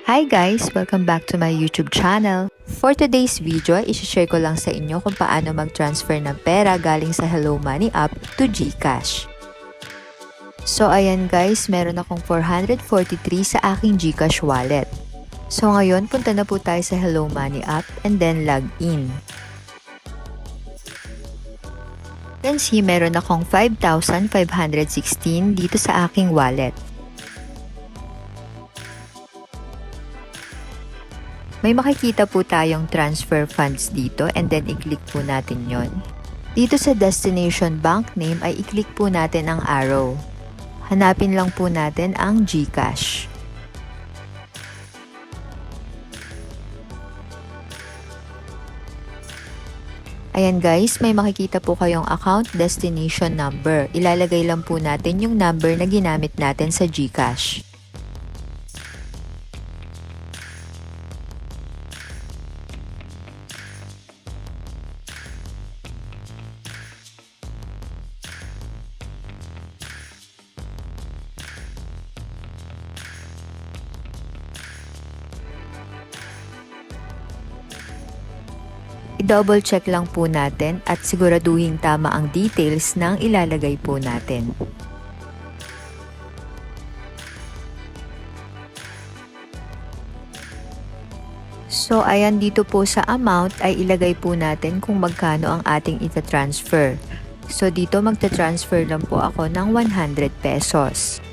Hi guys! Welcome back to my YouTube channel. For today's video, isi-share ko lang sa inyo kung paano mag-transfer ng pera galing sa Hello Money app to GCash. So ayan guys, meron akong 443 sa aking GCash wallet. So ngayon, punta na po tayo sa Hello Money app and then log in. Then see, meron akong 5,516 dito sa aking wallet. May makikita po tayong transfer funds dito and then i-click po natin yon. Dito sa destination bank name ay i-click po natin ang arrow. Hanapin lang po natin ang GCash. Ayan guys, may makikita po kayong account destination number. Ilalagay lang po natin yung number na ginamit natin sa GCash. I-double check lang po natin at siguraduhin tama ang details ng ilalagay po natin. So ayan, dito po sa amount ay ilagay po natin kung magkano ang ating ita-transfer. So dito magta-transfer lang po ako ng 100 pesos.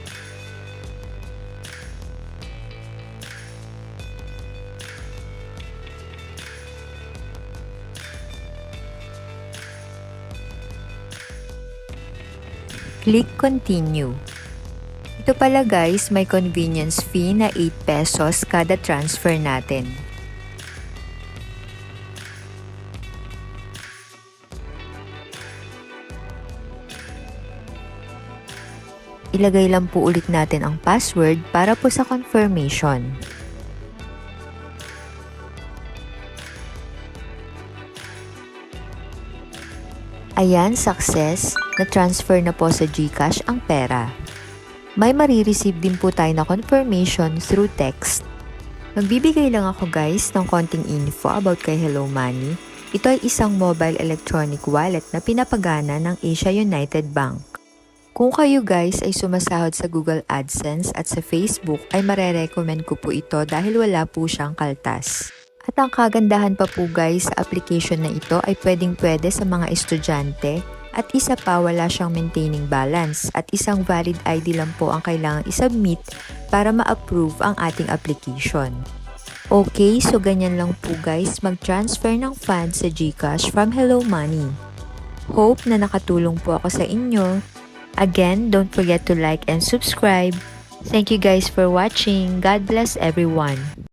Click Continue. Ito pala guys, may convenience fee na 8 pesos kada transfer natin. Ilagay lang po ulit natin ang password para po sa confirmation. Ayan, success! Na-transfer na po sa GCash ang pera. May marireceive din po tayo na confirmation through text. Magbibigay lang ako guys ng konting info about kay Hello Money. Ito ay isang mobile electronic wallet na pinapagana ng Asia United Bank. Kung kayo guys ay sumasahod sa Google AdSense at sa Facebook ay marerecommend ko po ito dahil wala po siyang kaltas. At ang kagandahan pa po guys sa application na ito ay pwedeng-pwede sa mga estudyante at isa pa wala siyang maintaining balance at isang valid ID lang po ang kailangang isubmit para ma-approve ang ating application. Okay, so ganyan lang po guys mag-transfer ng funds sa GCash from Hello Money. Hope na nakatulong po ako sa inyo. Again, don't forget to like and subscribe. Thank you guys for watching. God bless everyone.